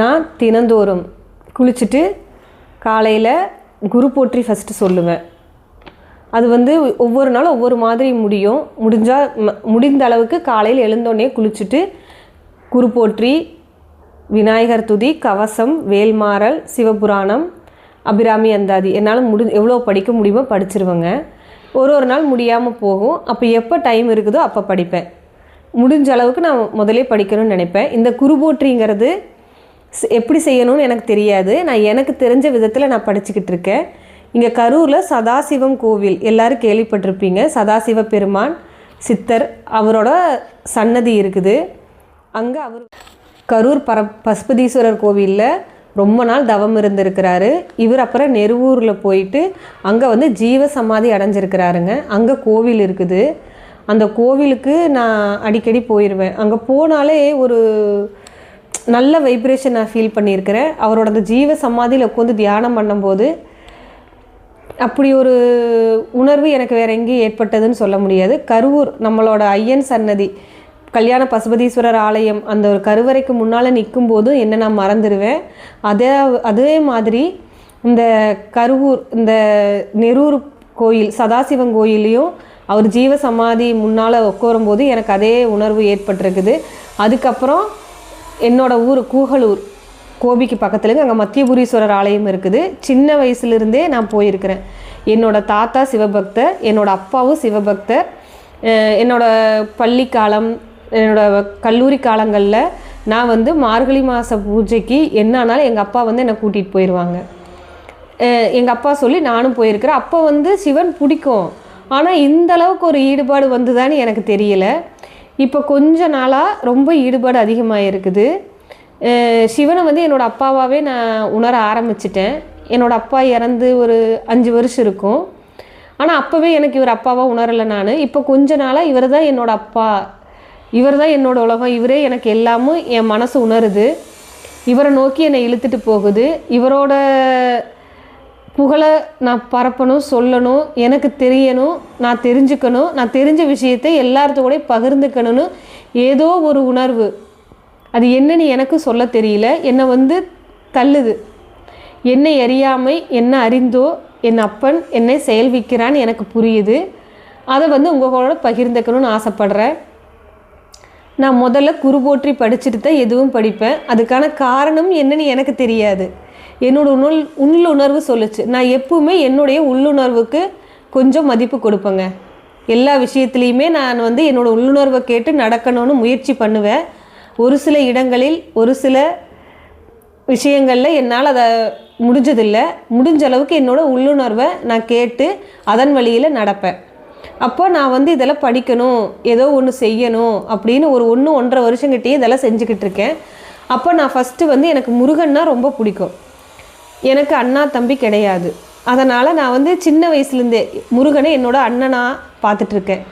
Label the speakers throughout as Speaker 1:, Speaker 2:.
Speaker 1: நான் தினந்தோறும் குளிச்சுட்டு காலையில் குரு போற்றி ஃபஸ்ட்டு சொல்லுவேன். அது வந்து ஒவ்வொரு நாளும் ஒவ்வொரு மாதிரி முடிந்த அளவுக்கு காலையில் எழுந்தோடனே குளிச்சுட்டு குரு போற்றி, விநாயகர் துதி, கவசம், வேல்மாறல், சிவபுராணம், அபிராமி அந்தாதி என்னால் எவ்வளோ படிக்க முடியுமோ படிச்சிருவேங்க. ஒரு நாள் முடியாமல் போகும். அப்போ எப்போ டைம் இருக்குதோ அப்போ படிப்பேன். முடிஞ்ச அளவுக்கு நான் முதலே படிக்கணும்னு நினைப்பேன். இந்த குரு போற்றிங்கிறது எப்படி செய்யணும்னு எனக்கு தெரியாது. நான் எனக்கு தெரிஞ்ச விதத்தில் நான் படிச்சுக்கிட்டு இருக்கேன். இங்கே கரூரில் சதாசிவம் கோவில் எல்லோரும் கேள்விப்பட்டிருப்பீங்க. சதாசிவ பெருமான் சித்தர் அவரோட சன்னதி இருக்குது. அங்கே அவர் கரூர் பசுபதீஸ்வரர் கோவிலில் ரொம்ப நாள் தவம் இருந்திருக்கிறாரு. இவர் அப்புறம் நெருவூரில் போயிட்டு அங்கே வந்து ஜீவ சமாதி அடைஞ்சிருக்கிறாருங்க. அங்கே கோவில் இருக்குது. அந்த கோவிலுக்கு நான் அடிக்கடி போயிடுவேன். அங்கே போனாலே ஒரு நல்ல வைப்ரேஷன் நான் ஃபீல் பண்ணியிருக்கிறேன். அவரோட அந்த ஜீவ சமாதியில் உட்காந்து தியானம் பண்ணும்போது அப்படி ஒரு உணர்வு எனக்கு வேறு எங்கேயும் ஏற்பட்டதுன்னு சொல்ல முடியாது. கரூர் நம்மளோட ஐயன் சன்னதி கல்யாண பசுபதீஸ்வரர் ஆலயம் அந்த ஒரு கருவறைக்கு முன்னால் நிற்கும் போதும் என்ன நான் மறந்துடுவேன். அதே மாதிரி இந்த கரூர் இந்த நெரூர் கோயில் சதாசிவன் கோயிலையும் அவர் ஜீவ சமாதி முன்னால் உட்காரும்போது எனக்கு அதே உணர்வு ஏற்பட்டிருக்குது. அதுக்கப்புறம் என்னோடய ஊர் கூகலூர் கோபிக்கு பக்கத்துலேங்க அங்கே மத்தியபுரீஸ்வரர் ஆலயம் இருக்குது. சின்ன வயசுலேருந்தே நான் போயிருக்கிறேன். என்னோடய தாத்தா சிவபக்தர், என்னோடய அப்பாவும் சிவபக்தர். என்னோடய பள்ளி காலம், என்னோடய கல்லூரி காலங்களில் நான் வந்து மார்கழி மாத பூஜைக்கு என்னானாலும் எங்கள் அப்பா வந்து என்னை கூட்டிகிட்டு போயிடுவாங்க. எங்கள் அப்பா சொல்லி நானும் போயிருக்கிறேன். அப்போ வந்து சிவன் பிடிக்கும், ஆனால் இந்த அளவுக்கு ஒரு ஈடுபாடு வந்துதான்னு எனக்கு தெரியலை. இப்போ கொஞ்ச நாளாக ரொம்ப ஈடுபாடு அதிகமாக இருக்குது. சிவனை வந்து என்னோடய அப்பாவாகவே நான் உணர ஆரம்பிச்சிட்டேன். என்னோடய அப்பா இறந்து ஒரு 5 வருஷம் இருக்கும். ஆனால் அப்போவே எனக்கு இவர் அப்பாவாக உணரலை நான். இப்போ கொஞ்ச நாளாக இவர் தான் என்னோடய அப்பா, இவர் தான் என்னோடய உலகம், இவரே எனக்கு எல்லாமும் என் மனசு உணருது. இவரை நோக்கி என்னை இழுத்துட்டு போகுது. இவரோட புகழை நான் பரப்பணும், சொல்லணும், எனக்கு தெரியணும், நான் தெரிஞ்சுக்கணும், நான் தெரிஞ்ச விஷயத்தை எல்லார்த்து கூட பகிர்ந்துக்கணும்னு ஏதோ ஒரு உணர்வு. அது என்னன்னு எனக்கு சொல்ல தெரியல. என்னை வந்து தள்ளுது. என்னை அறியாமை என்ன அறிந்தோ என் அப்பன் என்னை செயல்விக்கிறான்னு எனக்கு புரியுது. அதை வந்து உங்களோட பகிர்ந்துக்கணும்னு ஆசைப்பட்றேன். நான் முதல்ல குரு போற்றி படிச்சுட்டு தான் எதுவும் படிப்பேன். அதுக்கான காரணம் என்னன்னு எனக்கு தெரியாது. என்னோட உள்ளுணர்வு சொல்லுச்சு. நான் எப்பவுமே என்னுடைய உள்ளுணர்வுக்கு கொஞ்சம் மதிப்பு கொடுப்பேங்க. எல்லா விஷயத்துலையுமே நான் வந்து என்னோடய உள்ளுணர்வை கேட்டு நடக்கணும்னு முயற்சி பண்ணுவேன். ஒரு சில இடங்களில் ஒரு சில விஷயங்களில் என்னால் அதை முடிஞ்சதில்லை. முடிஞ்ச அளவுக்கு என்னோடய உள்ளுணர்வை நான் கேட்டு அதன் வழியில் நடப்பேன். அப்போ நான் வந்து இதெல்லாம் படிக்கணும், ஏதோ ஒன்று செய்யணும் அப்படின்னு ஒரு 1-1.5 வருஷங்கிட்டே இதெல்லாம் செஞ்சுக்கிட்டு இருக்கேன். அப்போ நான் ஃபஸ்ட்டு வந்து எனக்கு முருகன்னா ரொம்ப பிடிக்கும். எனக்கு அண்ணா தம்பி கிடையாது. அதனால் நான் வந்து சின்ன வயசுலேருந்தே முருகனை என்னோடய அண்ணனாக பார்த்துட்ருக்கேன்.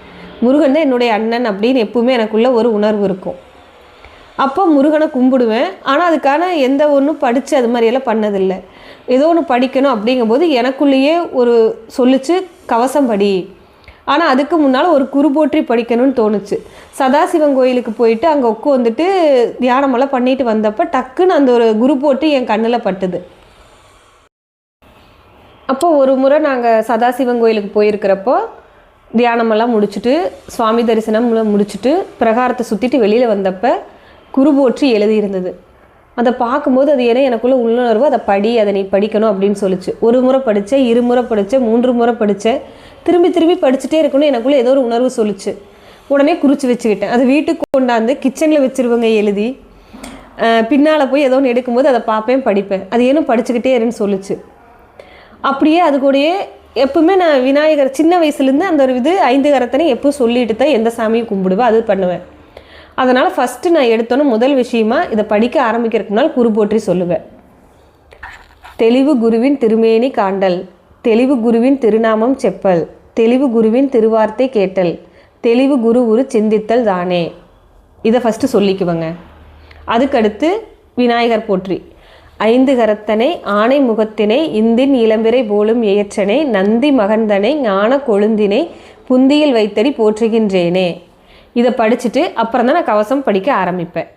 Speaker 1: முருகன் தான் என்னுடைய அண்ணன் அப்படின்னு எப்பவுமே எனக்குள்ள ஒரு உணர்வு இருக்கும். அப்போ முருகனை கும்பிடுவேன். ஆனால் அதுக்கான எந்த ஒன்றும் படித்து அது மாதிரியெல்லாம் பண்ணதில்லை. ஏதோ ஒன்று படிக்கணும் அப்படிங்கும்போது எனக்குள்ளேயே ஒரு சொல்லிச்சு, கவசம் படி. ஆனால் அதுக்கு முன்னால் ஒரு குரு போற்றி படிக்கணும்னு தோணுச்சு. சதாசிவன் கோயிலுக்கு போயிட்டு அங்கே உட்காந்துட்டு தியானமெல்லாம் பண்ணிட்டு வந்தப்போ டக்குன்னு அந்த ஒரு குரு போற்றி என் கண்ணில் பட்டுது. அப்போ ஒரு முறை நாங்கள் சதாசிவன் கோயிலுக்கு போயிருக்கிறப்போ தியானமெல்லாம் முடிச்சுட்டு சுவாமி தரிசனம் முடிச்சுட்டு பிரகாரத்தை சுற்றிட்டு வெளியில் வந்தப்போ குரு போற்றி எழுதியிருந்தது. அதை பார்க்கும்போது அது ஏன்னா எனக்குள்ள உள்ளுணர்வு, அதை படி, அதை நீ படிக்கணும் அப்படின்னு சொல்லிச்சு. 1 முறை படித்தேன், 2 முறை படித்தேன், 3 முறை படித்தேன். திரும்பி படிச்சுட்டே இருக்கணும் எனக்குள்ளே ஏதோ ஒரு உணர்வு சொல்லிச்சு. உடனே குறித்து வச்சுக்கிட்டேன். அது வீட்டுக்கு கொண்டாந்து கிச்சனில் வச்சுருவங்க எழுதி. பின்னால் போய் ஏதோ ஒன்று எடுக்கும்போது அதை பார்ப்பேன், படிப்பேன். அது ஏனும் படிச்சுக்கிட்டே இருன்னு சொல்லிச்சு. அப்படியே அது கூடயே எப்பவுமே நான் விநாயகர் சின்ன வயசுலேருந்து அந்த ஒரு 5 கரத்தனை எப்பவும் சொல்லிட்டு தான் எந்த சாமியும் கும்பிடுவேன், அது பண்ணுவேன். அதனால் ஃபஸ்ட்டு நான் எடுத்தோன்னு முதல் விஷயமா இதை படிக்க ஆரம்பிக்கிறதுக்கு முன்னால் குரு போற்றி சொல்லுவேன். தெளிவு குருவின் திருமேனி காண்டல், தெளிவு குருவின் திருநாமம் செப்பல், தெளிவு குருவின் திருவார்த்தை கேட்டல், தெளிவு குரு உரு சிந்தித்தல் தானே. இதை ஃபஸ்ட்டு சொல்லிக்குவேங்க. அதுக்கடுத்து விநாயகர் போற்றி. 5 கரத்தனை ஆணை முகத்தினை இந்தின் இளம்பிறை போலும் ஏற்றனை நந்தி மகந்தனை ஞான கொழுந்தினை புந்தியில் வைத்தடி போற்றுகின்றேனே. இதை படிச்சுட்டு அப்புறம் தான் நான் கவசம் படிக்க ஆரம்பிப்பேன்.